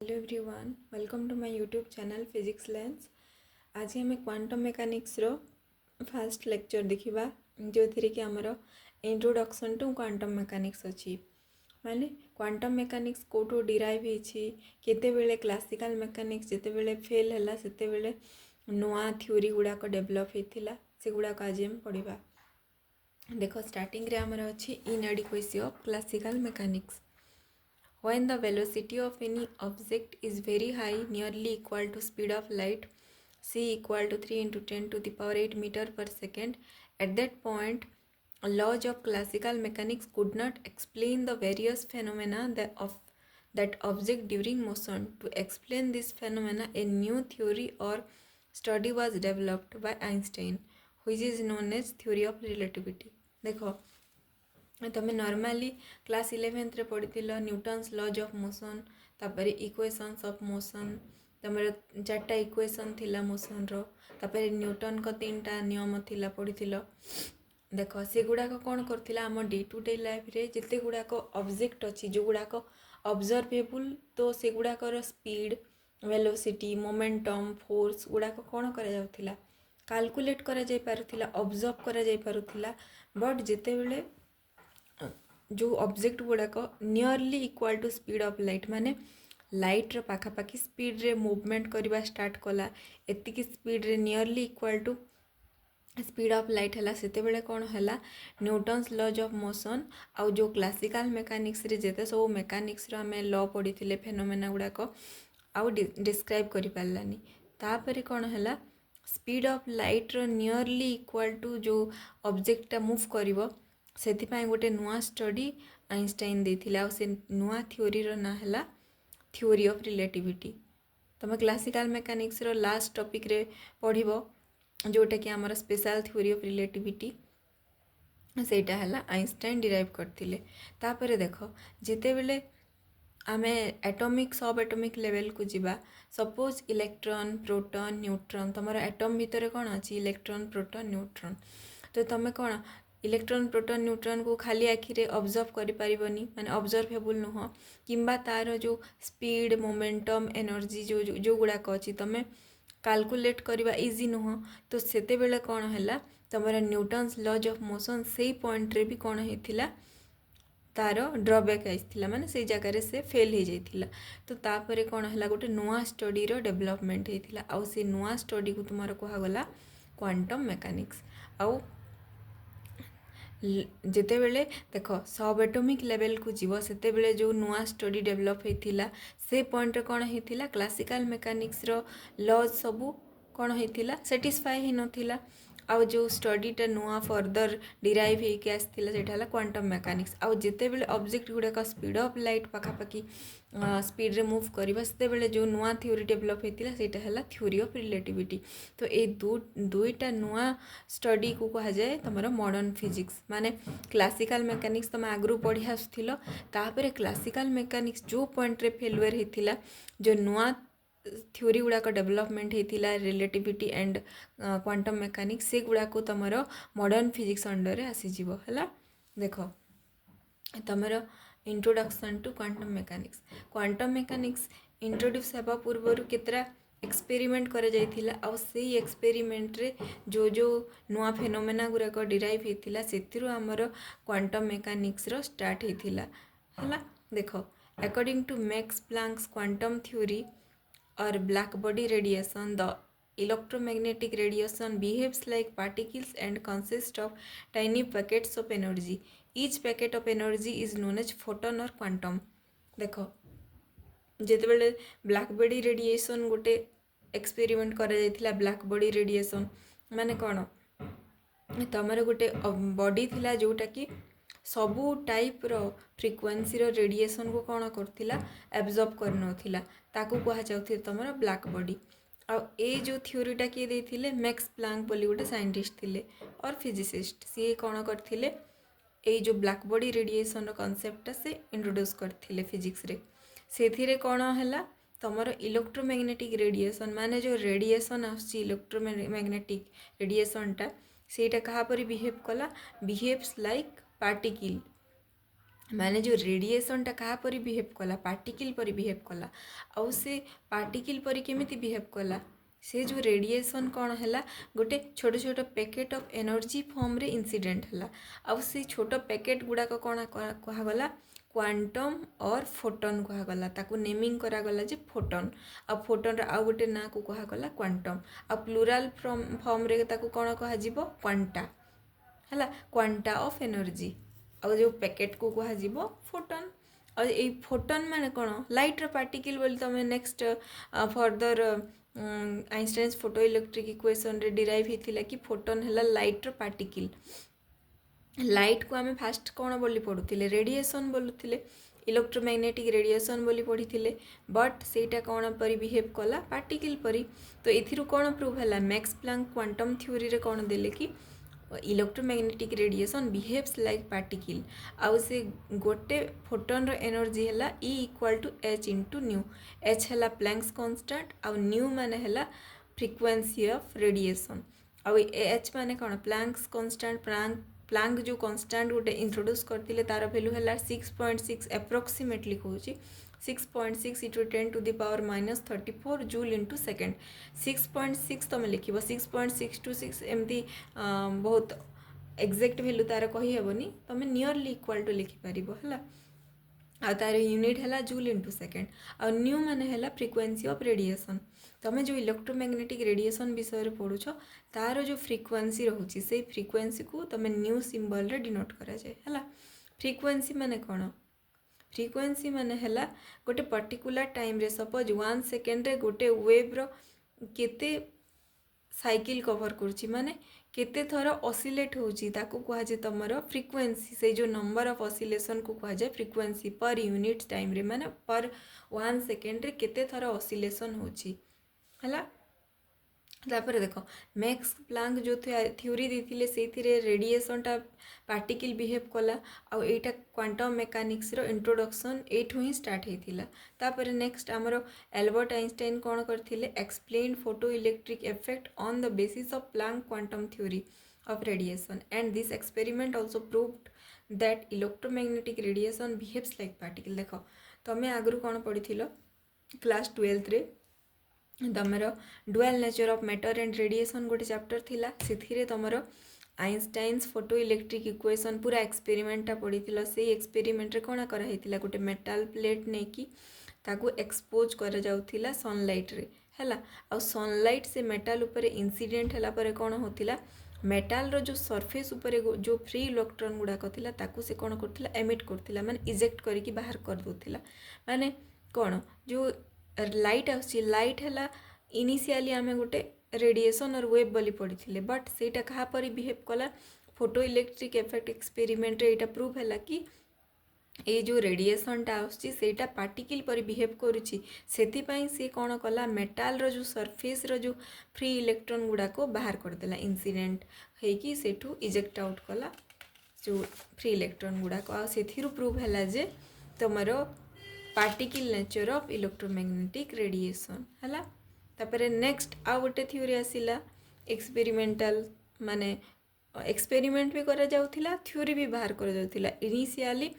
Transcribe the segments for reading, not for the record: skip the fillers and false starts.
Hello everyone, welcome to my YouTube channel physics lens. आज आम quantum mechanics रो first lecture देखा जो थी कि आमर इंट्रोडक्शन टू क्वांटम मेकानिक्स अच्छी माने क्वांटम मेकानिक्स कोटो डिराइव होती केतेबेले क्लासिकल मेकानिक्स जितेबेले फेल है सेतेबेले नुआ थ्योरी गुड़ाक डेभलप होता से गुड़ाक आज आम पढ़ा। देख स्टार्टिंग रे आमर अच्छी inadequacy of classical mechanics. When the velocity of any object is very high, nearly equal to speed of light, c equal to 3 into 10 to the power 8 meter per second, at that point, laws of classical mechanics could not explain the various phenomena that object during motion. To explain this phenomena, a new theory or study was developed by Einstein, which is known as theory of relativity. देखो तुम्हें normally class 11th रे पढ़ी Newton's laws of motion तापर equations of motion तुम 4टा equation थिला motion रो तापर Newton को 3टा नियम थिला पढ़ी देख से गुड़ाक कौन करथिला आम डे टू डे लाइफ रे जिते गुड़ाक ऑब्जेक्ट अच्छी जो गुड़ाक ऑब्जर्वेबल तो से गुड़ाकर स्पीड वेलोसिटी मोमेंटम फोर्स गुड़ाक कौन करा जाउथिला कैलकुलेट करा जाय पारुथिला ऑब्जर्व करा जाय पारुथिला बट जितेबेले जो ऑब्जेक्ट गुड़ाक nearly equal to speed of light माने लाइट्र पाखापाखि स्पीड रे मूवमेंट करवा स्टार्ट कला एतिकी स्पीड रे nearly equal to speed of light है सेतेबेले कौन है न्यूटन्स लॉज ऑफ मोशन आउ जो क्लासिकल मेकानिक्स रे जेते सब मेकानिक्स रो आमे लॉ पढ़ी फेनोमेना गुड़ाक आउ डिस्क्राइब करि पारलानी तापरे कौन है स्पीड ऑफ लाइट रो नियरली इक्वाल टू जो ऑब्जेक्टटा मूव करिवो सेथिपाई गोटे नुआ स्टडी आइंस्टाइन देथिले आ से नुआ थ्योरी रो ना है थ्योरी ऑफ रिलेटिविटी। तुम क्लासिकल मेकानिक्स रो लास्ट टॉपिक रे पढ़िबो जोटा कि आमर स्पेशल थ्योरी ऑफ रिलेटिविटी सेटा है आइंस्टाइन डिराइव करथिले। तापरे देख जितेबेले आमे एटॉमिक सब एटॉमिक लेवल को जीवा सपोज इलेक्ट्रॉन प्रोटॉन न्यूट्रॉन तुम एटम भितर कौन अच्छी इलेक्ट्रॉन प्रोटॉन न्यूट्रॉन तो तुम कौन इलेक्ट्रॉन प्रोटॉन न्यूट्रॉन को खाली आखिरे ऑब्जर्व करि परिबनी माने ऑब्जर्वेबल नुह किंबा तार जो स्पीड मोमेंटम एनर्जी जो जो गुड़ाक अच्छी तुम कैलकुलेट करवा इजी नुह तो सेतेबेले कौन है तुम न्यूटन्स लॉज ऑफ मोशन से पॉइंट रे भी कौन होता तार ड्रबैक आईला माने से जगार से फेल हो जाइथिला तो तापरे कौन है गोटे नुआ स्टडी रो डेवलपमेंट होता आउ से नुआ स्टडी को तुम कहगला क्वांटम मेकानिक्स आउ जितेबेले देख सब एटॉमिक लेवल को जीव सेतेबेले जो नुआ स्टडी डेवलप होता से पॉइंट रे कौन होता क्लासिकल मेकानिक्स रो लॉज सबू कौन होता सेटिस्फाई ही नथिला आउ जो स्टडीटा नुआ फर्दर डिराइव होके आसला से क्वांटम मेकानिक्स आउ जितेबेले ऑब्जेक्ट गुड़ाक स्पीड ऑफ लाइट पाखापाखि स्पीड रे मूव करवा सेतेबेले जो नुआ थ्योरी डेवलप होता सेटा है थ्योरी ऑफ रिलेटिविटी। तो ये दुईटा नुआ स्टडी को कहा जाए तुम मॉडर्न फिजिक्स माने क्लासिकल मेकानिक्स तुम आगु पढ़ी आसुथिल तापर क्लासिकल मेकानिक्स जो पॉइंट रे फेलुअर होता जो नुआ थ्योरी गुड़ाक डेवलपमेंट होता रिलेटिविटी एंड क्वांटम मेकानिक्स से गुड़ाक तुम मॉडर्न फिजिक्स अंडर आसीज है। देख तुम introduction to quantum mechanics introduce होगा पूर्वर केतरा एक्सपेरिमेंट करा जाइथिला आ से एक्सपेरिमेंट रे जो जो नुआ फेनोमेना गुड़ाक डिराइव होता से आमर क्वांटम मेकानिक्स रो स्टार्ट होता है। देख according to Max Planck's quantum theory or black body radiation, the electromagnetic radiation behaves like particles and consists of tiny packets of energy. Each packet of energy is known as photon or quantum. देखो जितेबेले black body radiation गोटे experiment करा जाइथिला black body radiation माने कौन तमर गोटे body थिला जोटा कि सबू टाइप रो फ्रिक्वेंसी रो रेडिएशन को कौन करथिला एब्जॉर्ब करनोथिला ताकू कहा जाउथि तमर ब्लैक बॉडी आ ए जो थ्योरीटा किए देथिले मैक्स प्लांक बोली गोटे साइंटिस्ट थिले और फिजिसिस्ट सी कौन करथिले ए जो ब्लैक बॉडी रेडिएशन रो कांसेप्टटा से इंट्रोड्यूस करथिले फिजिक्स रे सेथिरे कौन हैला तमर इलेक्ट्रोमैग्नेटिक रेडिएशन माने जो रेडिएशन आछि इलेक्ट्रोमैग्नेटिक रेडिएशनटा सेटा कहा परि बिहेव कला बिहेव्स लाइक पार्टिकल माने जो रेडिएशनटा क्या परी बिहेव कला पार्टिकल परी बिहेव कला आउ से पार्टिकल परी केमिति बिहेव कला से जो रेडिएशन कौन है गोटे छोट छोट packet of energy form ray incident है आउ से छोट पैकेट गुड़ाक कौन कहगला क्वांटम और फोटन कहगला ताकू नेमिंग करागला जे फोटन आ फोटन आउ गोटे ना को कहगला क्वांटम आ प्लूराल फॉर्म रे ताकू कौन कह क्वांटा है क्वांटा ऑफ एनर्जी आ जो पैकेट को कह फोटन और ये फोटन माने कौन लाइट पार्टिकल बोली तुम next further Einstein's photo electric equation रे डिराइव होता कि फोटन है लाइट पार्टिकल लाइट को आम फास्ट कौन बोली पढ़ुले रेडिएशन बोलुले इलेक्ट्रोमैग्नेटिक रेडिएशन बोली पढ़ी बट सेटा कौन परी बिहेव कला पार्टिकल परी तो एथिरु कौन प्रूव है मैक्स प्लांक क्वांटम थ्योरी रे कौन देले कि electromagnetic radiation behaves like particle आउ से गोटे फोटन रो एनर्जी है E equal to H into nu H है प्लैंक्स कांस्टेंट आउ न्यू माने है फ्रिक्वेंसी ऑफ रेडिएशन आउ H माने कौन प्लैंक्स कांस्टेंट प्लांक जो कांस्टेंट गोटे इंट्रोड्यूस करते तार वैल्यू है 6.6 एप्रोक्सीमेटली कहूँ 6.6 into 10 to the power -34 joule into second 6.6 तुम लिख 6.626 एमती बहुत एक्जाक्ट वैल्यू तार कहीहबनी तुम नियरली इक्वल टू लिखिपर है आ तार यूनिट है जूल इंटू सेकेंड आ न्यू माने है फ्रिक्वेंसी ऑफ रेडिएशन तुम जो इलेक्ट्रोमैग्नेटिक रेडिएशन विषय पढ़ुछ तार जो फ्रिक्वेंसी रोचे से फ्रिक्वेंसी को तुम न्यू सिंबल रे डिनोट करा जाए है फ्रिक्वेंसी माने कौन फ्रिक्वेंसी माने है गोटे पर्टिकुलर टाइम रे सपोज 1 सेकेंड रे गोटे वेव रो केते साइकिल कवर करुच्ची माने केते थर ऑसिलेट होची ताकू कहा जे तमरो फ्रिक्वेंसी से जो नंबर ऑफ ऑसिलेशन को कहा जाए फ्रिक्वेंसी पर यूनिट टाइम रे माने पर 1 सेकेंड रे केते थर ऑसिलेशन होची हला तापर देख मैक्स प्लांक जो थ्योरी देथिले सेथिरे रेडिएशनटा पार्टिकल बिहेव कला आउ एटा क्वांटम मेकानिक्स रो इंट्रोडक्शन एठू ही स्टार्ट हेतिला तापर नेक्स्ट हमरो एल्बर्ट आइंस्टाइन कोन करथिले explain photo electric effect on the basis of Planck quantum theory of radiation and this experiment also proved that electromagnetic radiation behaves like particle देख तमे आगरु कोन पढिथिलो class 12 रे तमर dual nature of matter and radiation गोटे chapter थिला से तमर Einstein's photo electric equation पूरा एक्सपेरिमेंटा पड़ी से एक्सपेरिमेंट रे कौन कराइला गोटे मेटाल प्लेट नहीं कि ताकू एक्सपोज करा जाउथिला सनलाइट रे हैला आ सनलाइट से मेटाल ऊपर इंसिडेंट हैला परे कौन होतिला मेटाल रो जो सरफेस ऊपर जो फ्री इलेक्ट्रॉन गुड़ाक थिला ताकू से कौन करथिला एमिट करथिला माने इजेक्ट करके बाहर कर दोथिला माने कौन जो लाइट आसी लाइट है इनिशियली आम गोटे रेडिएशन और वेव बोली पढ़ी बट सेटा कहा परी बिहेव कला फोटो इलेक्ट्रिक इफेक्ट एक्सपेरिमेंट रे प्रूव है कि ये जो रेडिएशनटा आसटा पार्टिकल पर बिहेव करुच्ची से सी कौन कला मेटाल रो जो सरफेस रो जो फ्री इलेक्ट्रॉन गुड़ाक बाहर करदेला इंसिडेंट होगी सेठू इजेक्ट आउट कला जो फ्री इलेक्ट्रॉन गुड़ाक आथिरू प्रूव है जे तुमर particle nature of electromagnetic radiation है तापर नेक्स्ट आउ गोटे थ्योरी आसिला एक्सपेरिमेंटल माने एक्सपेरिमेंट भी करा जाउथिला थ्योरी भी बाहर करा जाउथिला इनिशियली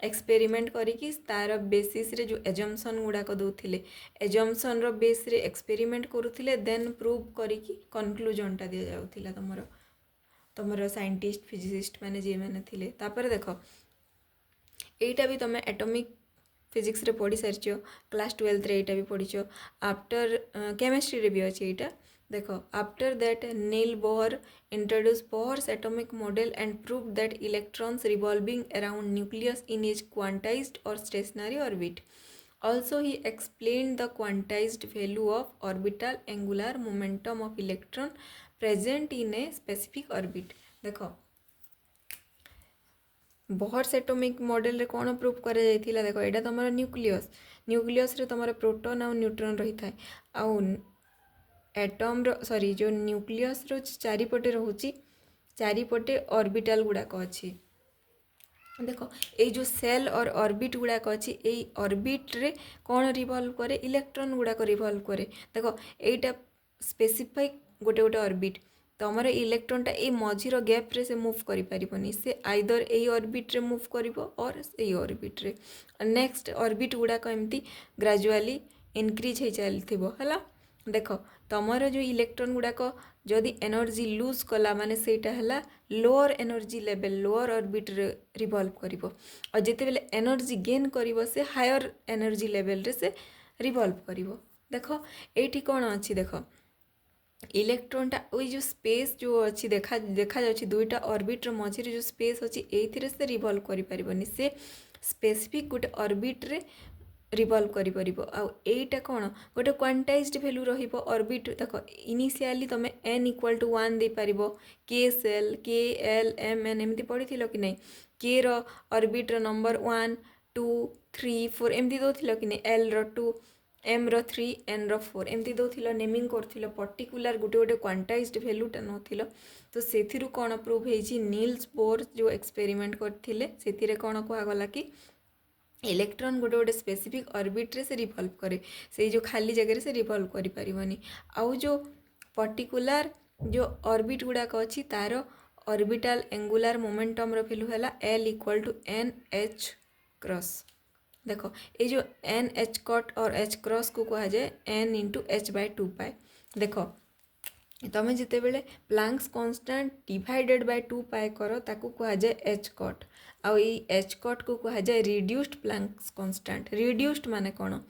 एक्सपेरिमेंट करिकी तार बेसिस रे जो एजम्पशन गुड़ाक दौथिले एजम्पशन रो बेस रे एक्सपेरिमेंट करुथिले देन प्रूव करिकी कंक्लूजनटा दिया जाउथिला तमरो साइंटिस्ट फिजिसिस्ट माने जे माने थिले तापर देखो एटा भी तमे एटॉमिक फिजिक्स रे पढ़ी सारी क्लास 12 रे एटा भी पढ़ी आफ्टर केमिस्ट्री रे भी अच्छे यहाँ देख after that Niels Bohr introduce Bohr's atomic model and prove that electrons revolving around nucleus in is quantized और stationary orbit also he explained the quantized value of orbital angular momentum of electron present in a specific orbit देखो Bohr's atomic model रे कौन prove करा जाइथिला देखो एटा तमरो nucleus रे तमरो proton और neutron रही थाए आउ एटम रो सॉरी जो न्यूक्लियस रो चारिपटे रहउची चारिपटे ऑर्बिटल गुड़ाक अच्छी देखो ये जो सेल और ऑर्बिट गुड़ाक अच्छी ये ऑर्बिट रे कौन रिवॉल्व करे इलेक्ट्रॉन गुड़ाक रिवॉल्व करे देखो एटा स्पेसिफिक गोटे गोटे ऑर्बिट तुमर इलेक्ट्रॉनटा ए मझीर गैप्रे से मुव करें से आइदर यही ऑर्बिट्रे मुव कर और यही ऑर्बिट्रे नेक्स्ट ऑर्बिट गुड़ाक एमती ग्रेजुअली इनक्रीज हो चलती है। देख तुमर जो इलेक्ट्रॉन गुड़ाक जदि एनर्जी लूज कला माने सेटा है lower energy level lower orbit रे रिवॉल्व करिवो और जेते बेले एनर्जी गेन करिवो से हायर एनर्जी लेवल रे से रिवॉल्व करिवो। देख एठी कोन अछि देख इलेक्ट्रॉनटा ओई जो स्पेस जो अच्छी देखा जाउछि दुईटा ऑर्बिट रो मझी जो स्पेस अच्छी एथिरे से रिवॉल्व करि परिबोनी से स्पेसिफिक गोटे ऑर्बिट रे रिवॉल्व करि परिबो आ एटा कोन गोटे क्वांटाइज्ड वैल्यू रहिबो ऑर्बिट। देख इनिशियली तुम n इक्वल टू 1 दे पारिबो k shell k l m n एमती पढ़ी कि नहीं k रो ऑर्बिट रो नंबर 1 2 3 4 एमती दोथिलो कि नहीं l रो 2 m रो 3 n रो 4 एमती दोथिलो नेमिंग करथिलो पर्टिकुलर गोटे गोटे क्वांटाइज्ड वैल्यूटा नथिलो। तो सेथिरु कोन प्रूव हेछि नील्स बोर जो एक्सपेरिमेंट करथिले सेथिरे कोन कहवा गला कि इलेक्ट्रॉन गोटे गोटे स्पेसिफिक ऑर्बिट रे से रिवॉल्व करे से जो खाली जगह से रिवॉल्व करि परिबनी आउ जो पर्टिकुलर जो ऑर्बिट गुड़ाक अच्छी तार ऑर्बिटल एंगुलर मोमेंटम रो वैल्यू है l equal to n h cross. देख ये जो n h कट और h क्रॉस को कहा जाए n इंटू h बाय 2 पाए। देख तुम जिते बेले प्लांक्स कांस्टेंट डिवाइडेड बाय 2 पाए कर ताकू कहा जाए h कट आउ एच कट को कहा जाए रिड्यूस्ड प्लांक्स कांस्टेंट। रिड्यूस्ड माने कौन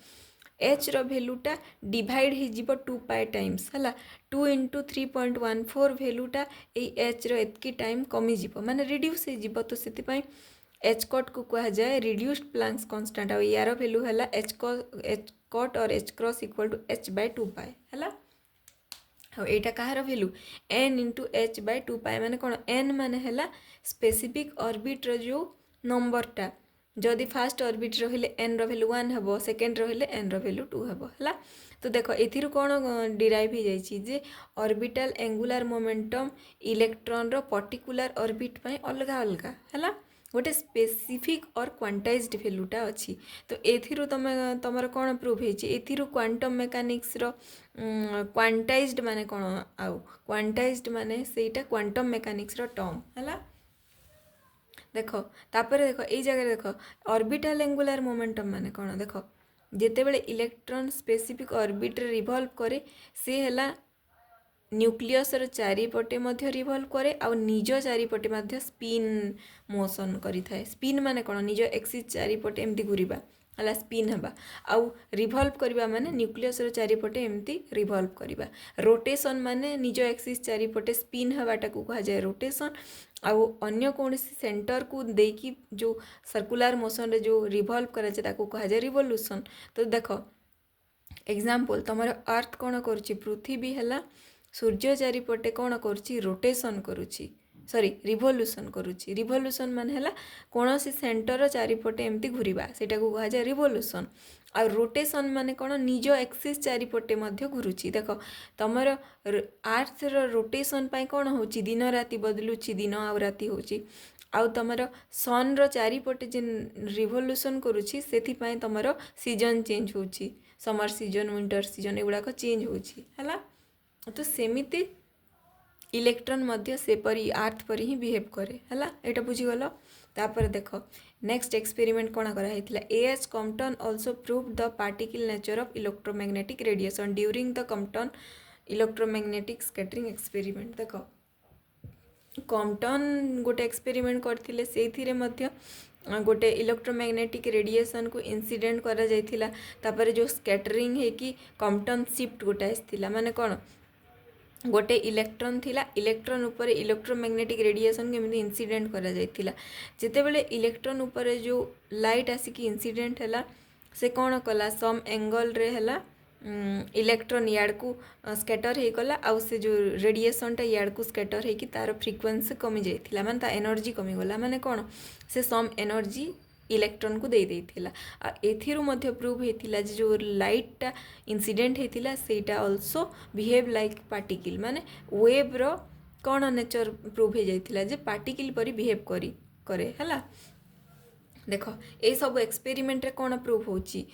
एच रो वैल्यूटा डिवाइड हो 2 पाए टाइम्स है 2 इंटू 3.14 वैल्यूटा एच रो एतकी टाइम कमी जीव माने रिड्यूस हो तो से एच कट को कहा जाए रिड्यूस्ड प्लांक्स कांस्टेंट आ यार वैल्यू है एच कट और h cross equal to h by 2 pi है। हाँ यहाँ कहार value n into h by 2 pi माने कौन n माने है स्पेसिफिक ऑर्बिट रो जो नंबरटा जदि फास्ट ऑर्बिट रहिले n रो वैल्यू 1 हेबो सेकेंड रहिले n रो वैल्यू 2 हेबो हला। तो देखो एथिरु कोन डिराइव हो जाइछि जे ऑर्बिटल एंगुलर मोमेंटम इलेक्ट्रॉन रो पर्टिकुलर ऑर्बिट पय अलगा अलगा हला गोटे स्पेसिफिक और क्वांटाइज्ड वैल्यूटा अच्छी। तो एथिरु तमर कोन प्रूव हेछि एथिरु क्वांटम मेकानिक्स रो क्वांटाइज्ड माने कोन आउ क्वांटाइज्ड माने सेटा क्वांटम मेकानिक्स रो टर्म हला। देख तापर देख ये जगह देख ऑर्बिटल एंगुलर मोमेंटम माने कौन देख जिते बड़े इलेक्ट्रॉन स्पेसिफिक ऑर्बिट रे रिवॉल्व करे से हला न्यूक्लियस रो चारिपटे मध्य रिवॉल्व करे आ निज चारिपटे मध्य स्पिन मोशन करि थाए। स्पिन माने कौन निज एक्सिस चारिपटे एमती घुरिबा हला स्पिन हबा आउ रिवॉल्व करबा माने न्यूक्लियस रो चारिपटे एमती रिवॉल्व करबा। रोटेशन माने निज एक्सिस चारिपटे स्पिन हबाटा को कहा जाए रोटेशन आउ अन्य कौन सेंटर को देकी जो सर्कुलर मोशन रे जो रिवॉल्व करा जाए ताको कहा जाए रिवोल्यूशन। तो देख एग्जांपल तुमर अर्थ कौन करुच्ची पृथ्वी है सूर्य चारिपटे कौन करुच्ची रोटेशन करुच्ची सॉरी रिवोल्यूशन करुच्ची। रिवोल्यूशन मान है कौन सेंटर चारिपटे एमती घूरवा सेटा को कहा जाए रिवोल्यूशन आ रोटेशन माने कौन निज एक्सिस चारिपटे मध्य घुरुची। देख तुमर अर्थ रोटेशन पाई कौन होची दिन राति बदलुची दिन आउ राति होची आउ तुमर सन रो चारिपटे जेन रिवोल्यूशन करुची सेथि पाई तुमर सीजन चेंज होची समर सीजन विंटर सीजन एगुड़ाक चेंज होची हला। तो सेमिति इलेक्ट्रॉन मध्य से परी अर्थ परी ही बिहेव करे हला एटा बुझीगल। तापर देख नेक्स्ट एक्सपेरिमेंट कौन कराइथिला A.H. Compton also proved the particle nature of electromagnetic radiation during the Compton electromagnetic scattering experiment। देख कॉम्पटन गोटे एक्सपेरिमेंट करथिले सेथिरे मध्य गोटे इलेक्ट्रोमैग्नेटिक रेडिएशन को इंसिडेंट करा जाइथिला तापर जो स्कैटरिंग है कि कॉम्पटन शिफ्ट गोटे आसथिला माने कौन गोटे इलेक्ट्रॉन थिला इलेक्ट्रॉन ऊपर इलेक्ट्रोमैग्नेटिक रेडिएशन केमती इंसिडेंट करा जाइथिला जेते बेले इलेक्ट्रॉन ऊपर जो लाइट आसिकी इंसिडेंट हैला से कौन कला सम एंगल रे हैला इलेक्ट्रॉन याड को स्कैटर हो गला आउ से जो रेडिएशनटा याड को स्कैटर होगी तार फ्रिक्वेंसी कमी जाइथिला माने ता एनर्जी कमी गला माने कौन से सम एनर्जी इलेक्ट्रॉन को दे देथिला आ एथिरु मध्य प्रूव हेतिला जो लाइटटा इंसिडेंट हेतिला सेटा आल्सो बिहेव लाइक पार्टिकल माने वेव रो कौन नेचर प्रूव हो जाइथिला जे पार्टिकल परी बिहेव करे हला। देख ए सब एक्सपेरिमेंट रे कौन प्रूव होची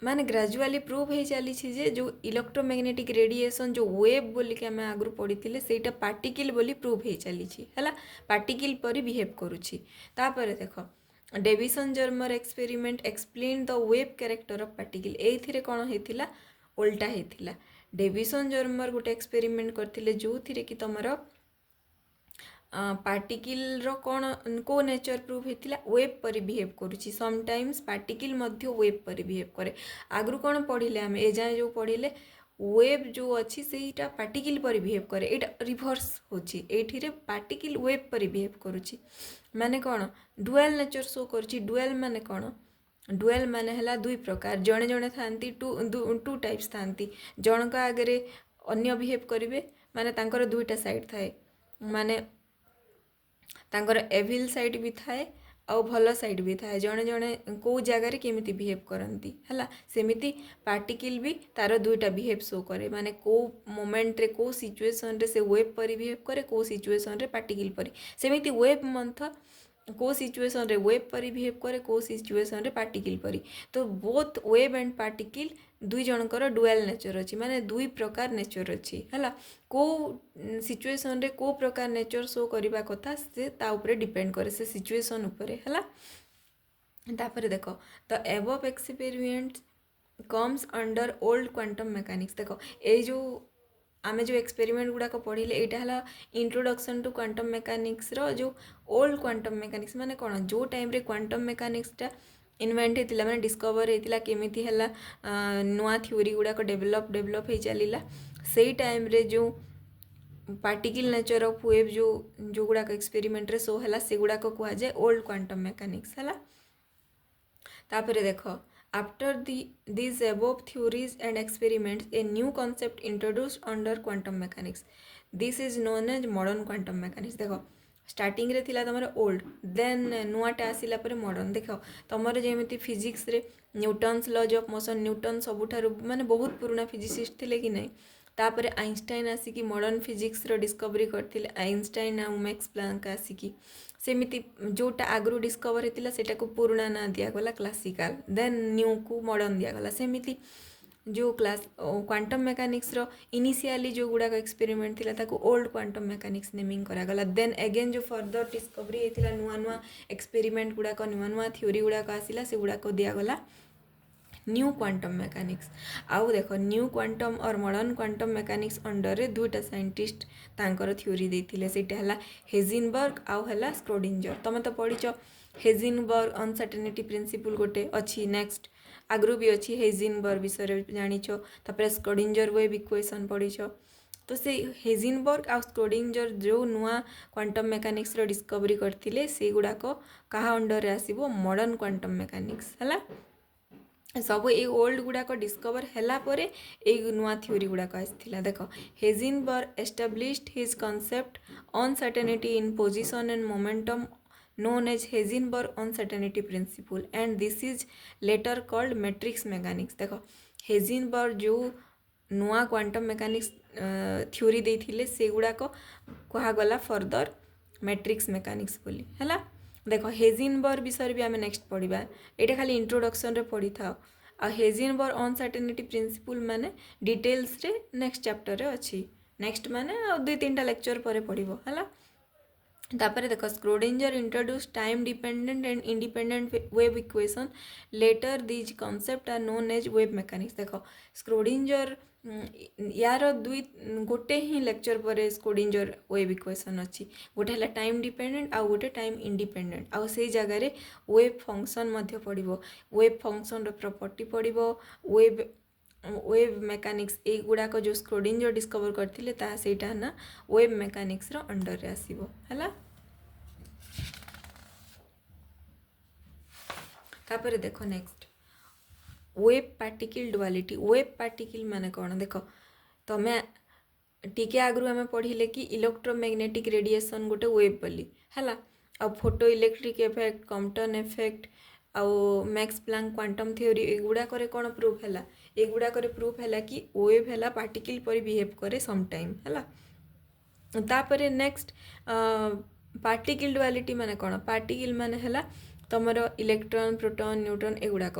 माने ग्रेजुअली प्रूव हो चली जे जो इलेक्ट्रोमैग्नेटिक रेडिएशन जो वेव बोली कि आम आगु पढ़ी सेटा पार्टिकल बोली प्रूव हो चली है पार्टिकल परी बिहेव करुच्ची तापर देख Davisson Germer experiment explain the wave character of particle एथिरे कौन होता उल्टा होता डेविसन जर्मर गोटे एक्सपेरिमेंट करते जो थी कि तुम पार्टिकल कौन को नेचर प्रूव होता वेब पर बिहेव करुच्ची समटाइम्स पार्टिकल वेब पर बिहेव करे आगु कौन पढ़ले आम ए जाए जो पढ़ले वेब जो अच्छी सेटा पार्टिकल पर बिहेव करे एटा रिभर्स होची एठिरे पार्टिकल वेब पर बिहेव करुच्ची माने कौन डुअल नेचर शो करुच्ची डुअल माने कौन डुअल माने हला दुई प्रकार जड़े जड़े थांती टू टाइप्स थांती जनक आगे अन्य बिहेव करेंगे माने तांकर दुईटा साइड थाए माने तांकर एविल साइड भी थाए आउ भल साइड भी थाए जड़े जड़े कौ जगार केमिति बिहेव करती है सेमिति पार्टिकल भी तार दुईटा बिहेव शो करे माने कौ मोमेंट रे कौ सिचुएशन रे से वेब परी बिहेव करे कौ सिचुएशन रे पार्टिकल परी सेमिति वेब मंथ कौ सिचुएशन रे वेब परी बिहेव करे कौ सिचुएशन रे पार्टिकल परी तो बोथ वेब एंड पार्टिकल दुई जनकर डुअल नेचर अच्छी माने दुई प्रकार नेचर अच्छी है को सिचुएशन रे को प्रकार नेचर शो करने कथा से ता उपरे डिपेंड करे से सिचुएशन उपरे है तापर देख the above experiment comes under old quantum mechanics देख ये जो आमे जो एक्सपेरिमेंट गुड़ाक पढ़ले यहाँ है इंट्रोडक्शन टू क्वांटम मेकानिक्स रो जो ओल्ड क्वांटम मेकानिक्स माने कौन जो टाइम रे क्वांटम मेकानिक्सटा इन्वेंट होता मैंने डिस्कवर होता केमी है नुआ थ्योरी गुड़ाक डेभलप हो चलला से टाइम रे जो पार्टिकल नेचर ऑफ वेव जो गुड़ाक एक्सपेरिमेंट रे शो है से गुड़ाक कह जाए ओल्ड क्वांटम मेकानिक्स है तापर देख after these above theories and experiments a new concept introduced under quantum mechanics this is known as modern quantum mechanics देख स्टार्टिंग रे थिला तमर ओल्ड देन नुआटा आसिला पर मॉडर्न देख तमर जेमिति फिजिक्स रे Newton's laws of motion Newton सबुठारु माने बहुत पुराना फिजिसिस्ट थिले कि नहीं तापर आइंस्टाइन आसिकी मॉडर्न फिजिक्स रो डिस्कवरी करथिले आइंस्टाइन आ मैक्स प्लांक आसिकी सेमिति जोटा आगु डिस्कवर होता सेटा को पुराना ना दिगला क्लासिकल देन न्यू को मॉडर्न दिगला सेमिति जो क्लास क्वांटम मेकानिक्स रो इनिशियली जो गुड़ाक एक्सपेरिमेंट थिला ताको ओल्ड क्वांटम मेकानिक्स नेमिंग करागला देन अगेन जो फर्दर डिस्कवरी होता नुआ नुआ एक्सपेरिमेंट गुड़ाक नुआ नुआ थ्योरी गुड़ाक आसिला से गुड़ाक दिगला न्यू क्वांटम मेकानिक्स आउ देख न्यू क्वांटम और मॉडर्न क्वांटम मेकानिक्स अंडर रे दुईटा साइंटिस्ट तांकर थ्योरी देथिले सेटा हला हेजिनबर्ग आउ हला स्क्रोडिंजर तमे तो पढ़िछ हेजिनबर्ग अनसर्टेनिटी प्रिंसिपल गोटे अच्छी नेक्स्ट आगु भी अच्छी हेजिनबर्ग विषय जानिछ तापर स्क्रोडिंजर वेव इक्वेशन पढ़िछ तो से हेजिनबर्ग आ स्क्रोडिंजर जो नुआ क्वांटम मेकानिक्स रो डिस्कवरी करथिले से गुड़ाक कहा अंडर रे आसीबो मॉडर्न क्वांटम मेकानिक्स हला सब ये ओल्ड गुड़ाक डिस्कवर हैला परे एक नुआ थ्योरी गुड़ाक आसला देख Heisenberg established his concept uncertainty in position and momentum known as Heisenberg uncertainty principle and this is later called matrix mechanics देख हेजिनबर्ग जो नुआ क्वांटम मेकानिक्स थ्योरी देथिले से गुड़ाक कहगला फर्दर मैट्रिक्स मेकानिक्स बोली है देख हेजिनबर्ग विषय भी आम नेक्स्ट पढ़ा ये खाली इंट्रोडक्शन रे पढ़ी था आ हेजिनबर्ग अनसर्टेनिटी प्रिंसिपल माने डिटेल्स रे नेक्स्ट चैप्टर रे अच्छी नेक्स्ट माने दुई तीन लेक्चर पर पढ़ो है तापर देख Schrodinger introduce time dependent and independent wave equation later these concept are known as wave mechanics देख स्क्रोडिंजर यार दुई गोटे ही लेक्चर पर स्क्रोडिंजर वेव इक्वेशन अच्छी गोटे है टाइम डिपेंडेंट आउ गोटे टाइम इंडिपेंडेंट आउ से जगार वेव फंक्शन पढ़ो वेव फंक्शन प्रॉपर्टी पढ़ो वेव मेकानिक्स ए गुड़ाक जो स्क्रोडिंजर डिस्कवर करथिले ता सेटा ना वेव मेकानिक्स रो अंडर रे आसीबो हला तापर देखो next wave particle duality wave particle माने कौन देख तमे टिके आगु आम पढ़ले कि इलेक्ट्रोमैग्नेटिक रेडिएशन गोटे वेव बोली है आ photo electric effect Compton effect आउ मैक्स प्लांक क्वांटम थ्योरी एगुड़ाक कौन प्रूफ है एगुड़ाक प्रूफ है कि वेव है पार्टिकल पर बिहेव करे सम टाइम है तापर नेक्स्ट पार्टिकल डुअलिटी माने कौन पार्टिकल माने है तुमर इलेक्ट्रॉन प्रोटॉन न्यूट्रॉन एगुड़ाक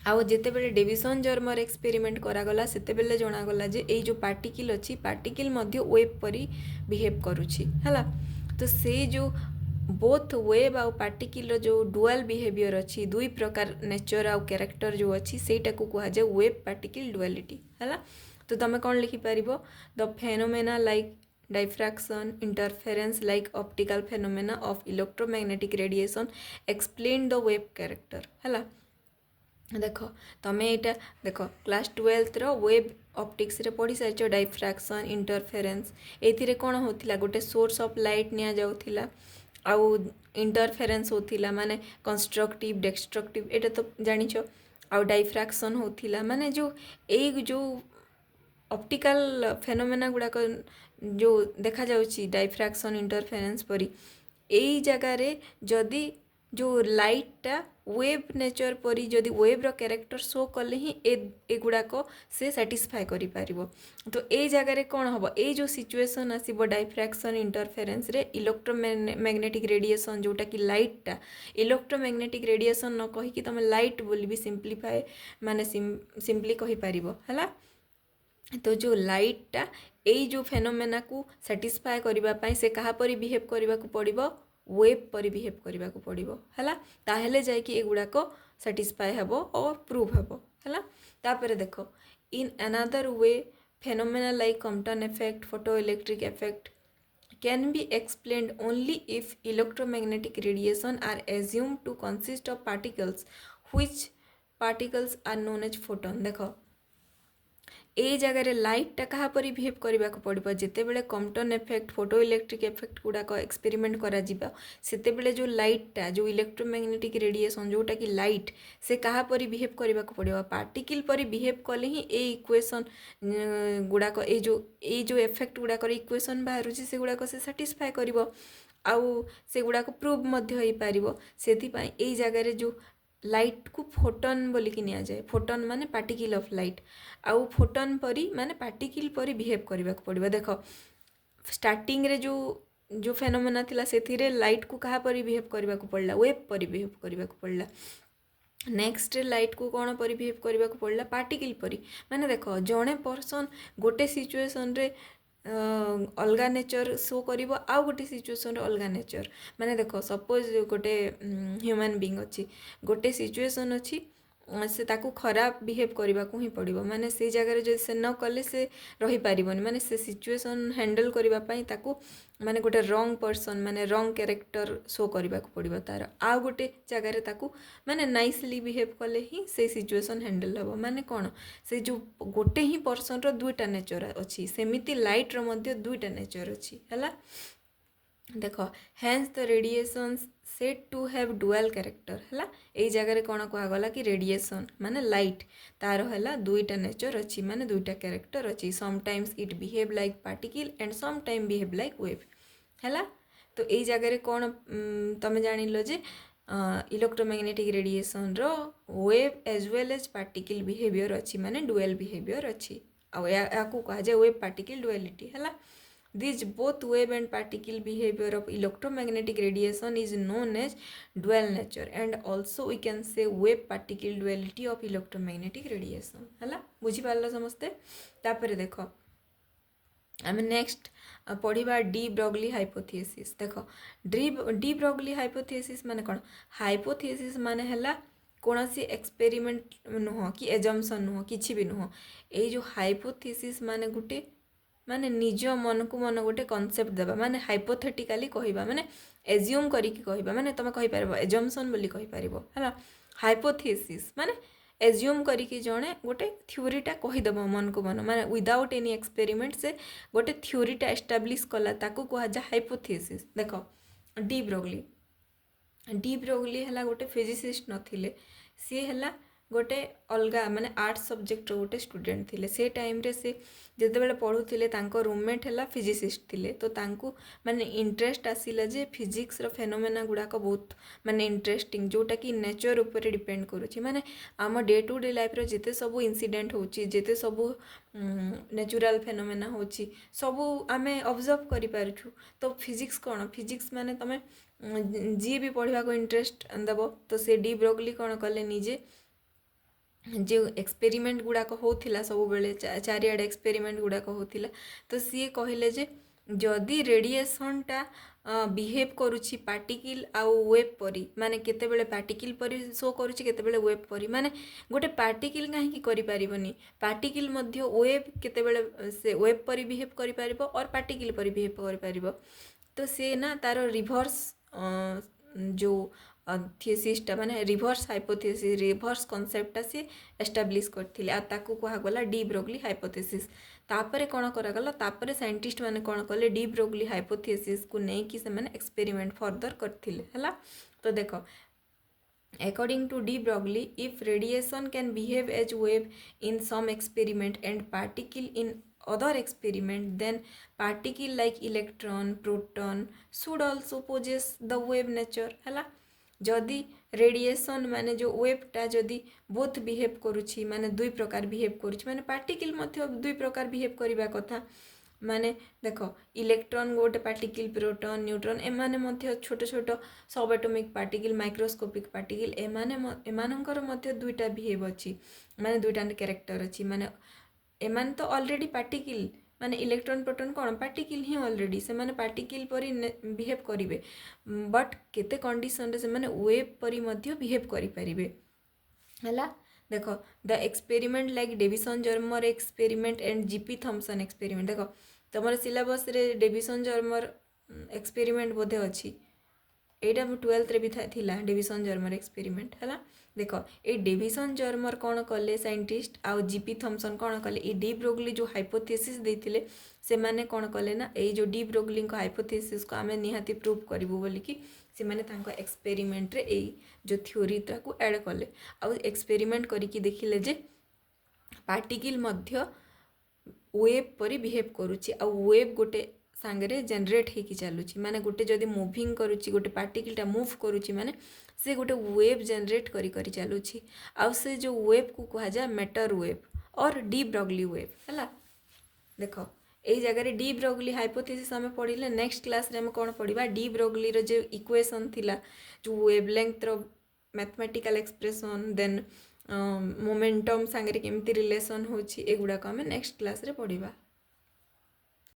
आउ जितेबले डिविजन जर्मर एक्सपेरिमेंट करागला सेतेबेले जनागला जे ये जो पार्टिकल अच्छी पार्टिकल मध्य वेब परी बिहेव करुछि हला। तो से जो बोथ वेब आउ पार्टिकल जो डुअल बिहेवियर अच्छी दुई प्रकार नेचर आउ कैरेक्टर जो अच्छी सेटा को कहा जाए वेब पार्टिकल डुअलिटी हला। तो तुम कौन लिखिपर the phenomena like diffraction interference like optical phenomena of electromagnetic radiation explain the wave character हला। देख तुम यहाँ देख क्लास 12 वेब ऑप्टिक्स रे पढ़ी सारी डाइफ्रैक्शन इंटरफेरेंस ये कौन होता गोटे सोर्स ऑफ लाइट नि जाऊला आउ इंटरफेरेंस होता माने कंस्ट्रक्टिव डिस्ट्रक्टिव एटा तो जानिछ आउ डाइफ्रैक्शन होता माने जो ऑप्टिकल फेनोमेना गुड़ाक जो देखा जाउची डाइफ्रैक्शन इंटरफेरेंस परी यही जगार जदि जो लाइटटा वेब नेचर परी जदि वेब रो कैरेक्टर शो कले ही एगुड़ाक से सैटिस्फाई करि पारिबो। तो ए जगार कौन हम ये जो सिचुएशन आसीबो डाइफ्रैक्शन इंटरफेरेंस रे इलेक्ट्रोमैग्नेटिक रेडिएशन जोटा कि लाइटटा इलेक्ट्रोमैग्नेटिक रेडिएशन न कहि कि तुम लाइट बोली भी सिंप्लीफाई माने सिंपली कहि पारिबो हला। तो जो लाइटटा यही जो फेनोमेना को सैटिस्फाई करने से कहा परी बिहेव करने को पड़ो वेब परी बिहेव करने को पड़ो है ताहले जाकि एगुड़ाक सैटिस्फाई हेबो और प्रूव हेबो है। तापर देख in another way phenomena like Compton effect photoelectric effect can be explained only if electromagnetic radiation are assumed to consist of particles which particles are known as photon। देख ए जगह लाइटटा क्या परी बिहेव करने को पड़ो जिते बड़े Compton effect photo electric effect गुड़ाक एक्सपेरिमेंट करा सेतेबेले जो लाइटटा जो इलेक्ट्रोमैग्नेटिक रेडिएशन जोटा कि लाइट से क्या परी बिहेव करने को पड़ो पार्टिकल परी बिहेव कले ही ए इक्वेशन गुड़ाक ये जो इफेक्ट गुड़ाक इक्वेशन बाहर से गुड़ाक से सैटिस्फाई कर आउ से गुड़ाक प्रूव हो पार से यही जगह जो लाइट को फोटन बोलिकी नि जाए फोटन माने पार्टिकल ऑफ लाइट आउ फोटन परी माने पार्टिकल परी बिहेव करने को पड़ो। देख स्टार्टिंग रे जो फेनोमेना थिला से लाइट को कहा परी बिहेव करने को पड़ला वेब परी बिहेव करने को पड़ला। नेक्स्ट लाइट को कौन परी बिहेव करने को पड़ला पार्टिकल परी माने देख जड़े पर्सन गोटे सिचुएसन रे अलगा नेचर शो करिवो आउ गोटे सिचुएसन अलगा नेचर माने देख सपोज गोटे ह्यूमन बीइंग अच्छी गोटे सिचुएसन अच्छी से ताकू खराब बिहेव करने को ही पड़ो माने से जगह जो से न कले से रही पारिबनी माने से सिचुएसन हैंडल करने ताकू माने गोटे रॉन्ग पर्सन माने रॉन्ग कैरेक्टर शो करने को पड़ो तार आ गोटे जगार ताकू माने नाइसली बिहेव कले ही से सिचुएसन हैंडल हम माने कौन से जो गोटे ही पर्सन रो दुईटा नेचर अच्छी सेमिति लाइट रो मध्य दुईटा नेचर अच्छी है। देख hence the radiation set to have dual character है यही जगह कौन कहगला कि रेडिएशन माने लाइट तार है दुईटा नेचर अच्छी माने दुईटा कैरेक्टर अच्छी sometimes it behave like particle and sometime behave like wave है। तो यही जगह कौन तुम जान लो जे इलेक्ट्रोमैग्नेटिक रेडिएशन रो wave as well as particle behaviour अच्छी माने डुअल बिहेवियर अच्छी आपको कह जाए वेव पार्टिकल डुअलिटी है। This both wave and particle behavior of electromagnetic radiation is known as dual nature and also we can say wave particle duality of electromagnetic radiation है बुझी पार समस्ते। तापर देख आम नेक्स्ट पढ़ा डी ब्रॉगली हाइपोथेसिस। देख de Broglie hypothesis माने कौन हाइपोथेसिस माने है कौन सी एक्सपेरिमेंट नुह कि एजम्पशन नुह कि भी नुह ये जो हाइपोथेसिस माने गोटे माने निज मन को मन गोटे कनसेप्ट देवा माने हाइपोथेटिकाली कहवा माने एज्यूम करिकी कहवा माने तुम कहि परबो एजम्पशन बोली कहि परबो है। हाइपोथेसिस माने एज्यूम करिकी जणे गोटे थ्योरीटा कहिदेव मन को मन माने विदाउट एनी एक्सपेरिमेंट से गोटे थ्योरीटा एस्टाब्लिश कला ताकू कह जा हाइपोथेसिस। देख डी ब्रॉगली है गोटे फिजिसिस्ट नथिले सी है गोटे अलगा माने आर्ट्स सब्जेक्ट गोटे स्टूडेंट थिले से टाइम रे से जितेबाला पढ़ुले रूममेट है फिजिसिस्ट थिले तो तांकू माने इंटरेस्ट आसिला जे फिजिक्स रो फेनोमेना गुड़ाक बहुत माने इंटरेस्टिंग जोटा कि नेचर ऊपर डिपेंड करुछि माने आम डे टू डे लाइफ रो जिते सब इंसिडेंट होची जिते सब नेचुरल फेनोमेना होची सब आमे ऑब्जर्व करि पारुछु। तो फिजिक्स कौन फिजिक्स माने तमे जी भी पढ़ा को इंटरेस्ट देव तो से डी ब्रॉगली कौन कले निजे जो एक्सपेरिमेंट गुड़ाक होता सब बेले चारिआडे एक्सपेरिमेंट गुड़ाक होता तो सी कहले जे जदि रेडिएसनटा बिहेव करुछि पार्टिकल आउ वेब परी माने केतेबेले पार्टिकल परी शो करुछि केतेबेले वेब परी माने गोटे पार्टिकल काहे करि परिबनी पार्टिकल मध्य वेब केतेबेले से वेब परी बिहेव करि परिबो और पार्टिकल परी बिहेव करि परिबो तो से ना तार रिभर्स जो थीसिसटा माने रिभर्स हाइपोथेसिस रिभर्स कॉन्सेप्टटा से एस्टाब्लिश करथिले आ ताकू कहा गला डी ब्रोगली हाइपोथेसिस तापरे कौन करागला तापरे साइंटिस्ट माने कौन कले डी ब्रोगली हाइपोथेसिस को नहीं कि से माने एक्सपेरिमेंट फर्दर करथिले हला तो देखो according to de Broglie if radiation can behave as wave in some experiment and particle in other experiment then particle like electron proton should also possess the wave nature हला जदि radiation माने जो वेवटा जदि both behave करुछि माने दुई प्रकार behave करुछि माने particle मध्य दुई प्रकार बिहेव करबा कथा माने देख इलेक्ट्रॉन गोटे पार्टिकल प्रोटॉन न्यूट्रॉन एमाने मध्य छोट छोट सब एटॉमिक पार्टिकल माइक्रोस्कोपिक पार्टिकल एमानंकर मध्य दुईटा बिहेव अछि माने दुईटा कैरेक्टर अछि माने एमान तो ऑलरेडी पार्टिकल माने इलेक्ट्रॉन प्रोटॉन कौन पार्टिकल ही ऑलरेडी से माने पार्टिकल परी बिहेव करिवे बट केते कंडीशन रे से माने वेव परी मध्य बिहेव करि परिबे हला देखो the experiment like Davisson Germer experiment and GP Thomson experiment देखो तुम सिलेबस रे डेविसन जर्मर एक्सपेरिमेंट बोधे अच्छी एटा 12th रे भी थिला डेविसन जर्मर एक्सपेरिमेंट है देख ये डेविसन जर्मर कौन कले साइंटिस्ट आउ जीपी थॉमसन कौन कले ये डी ब्रोगली जो हाइपोथेसिस देथिले से माने कौन कले ना ये जो डी ब्रोगली हाइपोथेसिस को आमे निहाती प्रूव करिवु बोली कि से माने तांको एक्सपेरिमेंट रे ए जो थ्योरी ताको ऐड कले आउ एक्सपेरिमेंट करिकी देखिले जे पार्टिकल मध्य वेव परी बिहेव करुछि आ वेव गोटे सांगरे जनरेट होगी चलुची माने गोटे जदि मुविंग करुची गोटे पार्टिकलटा मुव करुची माने से गोटे वेव जनरेट करी करी चलुची आ से जो वेव को कहा जाए मैटर वेव और डी ब्रोगली वेव है देखो यही जगह डी ब्रोगली हाइपोथेसिस आम पढ़ले नेक्स्ट क्लास रे हम कौन पढ़ा डी ब्रोगली रो जो इक्वेशन थिला जो वेवलेंथ रो मैथमेटिकल एक्सप्रेशन देन मोमेंटम सांगरे केमती रिलेशन होची एगुड़ा को आम नेक्स्ट क्लास रे पढ़ा।